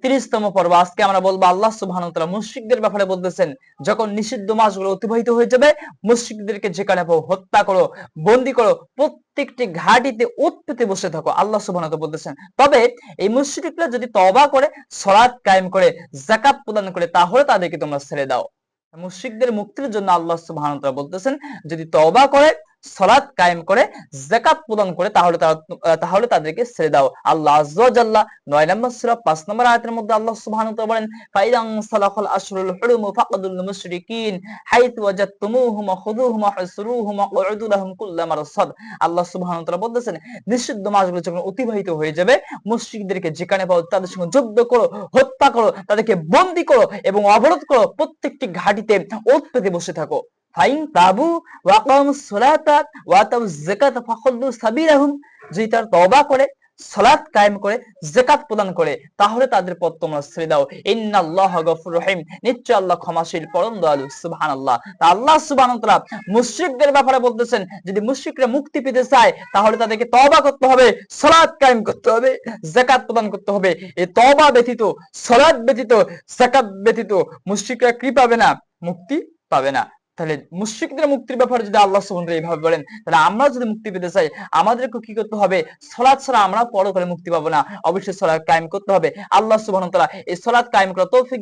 30তম পর্ব। আজকে আমরা বলবো আল্লাহ সুবহানাহু ওয়া তাআলা মুশরিকদের ব্যাপারে বলতেছেন, যখন নিষিদ্ধ মাসগুলো অতিবাহিত হয়ে যাবে, মুশরিকদেরকে যেখানে পাও হত্যা করো, বন্দী করো, প্রত্যেকটি ঘাটিতে উট পেতে বসে থাকো, আল্লাহ সুবহানাহু ওয়া তাআলা বলতেছেন। তবে এই মুশরিকরা যদি তওবা করে, সালাত কায়েম করে, যাকাত প্রদান করে, তাহলে তাদেরকে তোমরা ছেড়ে দাও। মুশরিকদের মুক্তির জন্য আল্লাহ সুবহানাহু ওয়া তাআলা বলতেছেন, যদি তওবা করে, সালাত কায়েম করে, যাকাত প্রদান করে, তাহলে তাদেরকে ছেড়ে দাও। আল্লাহ আযজা ওয়া জাল্লা 9 নম্বর সূরা 5 নম্বর আয়াতের মধ্যে আল্লাহ সুবহানাহু ওয়া তাআলা বলেন, ফাইদান সালাখাল আশহুরুল হুরুম ফাকদুল মুশরিকিন হাইতু ওয়াজাদতুমুহুম খুযুহুম ওয়াহসুরুহুম ওয়াকউদু লাহুম কুল্লা মারসাদ। আল্লাহ সুবহানাহু ওয়া তাআলা বলতেছেন, নিষিদ্ধ মাসগুলো যখন অতিবাহিত হয়ে যাবে, মুশরিকদেরকে যেখানে পাও তাদের সঙ্গে যুদ্ধ করো, হত্যা করো, তাদেরকে বন্দী করো এবং অবরোধ করো, প্রত্যেকটি ঘাটিতে ওঁত পেতে বসে থাকো। ফাইন তাবু ওয়া আকামুস সালাতা ওয়া আতাউজ যাকাতা ফাখাল্লু সাবিলাহুম, যদি তারা তওবা করে, সালাত কায়েম করে, যাকাত প্রদান করে, তাহলে তাদের পথ তোমরা ছেড়ে দাও। ইন্নাল্লাহা গফুরুর রহিম, নিশ্চয় আল্লাহ ক্ষমাশীল, পরম দয়ালু। সুবহানাল্লাহ। তা আল্লাহ সুবহানাহু ওয়া তাআলা মুশরিকদের ব্যাপারে বলতেছেন, যদি মুশরিকরা মুক্তি পেতে চায়, তাহলে তাদেরকে তওবা করতে হবে, সালাত কায়েম করতে হবে, যাকাত প্রদান করতে হবে। এই তওবা ব্যতীত, সালাত ব্যতীত, যাকাত ব্যতীত মুশরিকরা কি পাবে না? মুক্তি পাবে না। তাহলে মুশরিকদের মুক্তির ব্যাপারে যদি আল্লাহ সুবহানাহু ওয়া তাআলা এইভাবে বলেন, তাহলে আমরা যদি মুক্তি পেতে চাই, আমাদেরকে কি করতে হবে? সালাত ছাড়া আমরা পরকালে মুক্তি পাবো না, অবশ্যই সালাত কায়েম করতে হবে। আল্লাহ সুবহানাহু ওয়া তাআলা এই সালাত কায়েম করার তৌফিক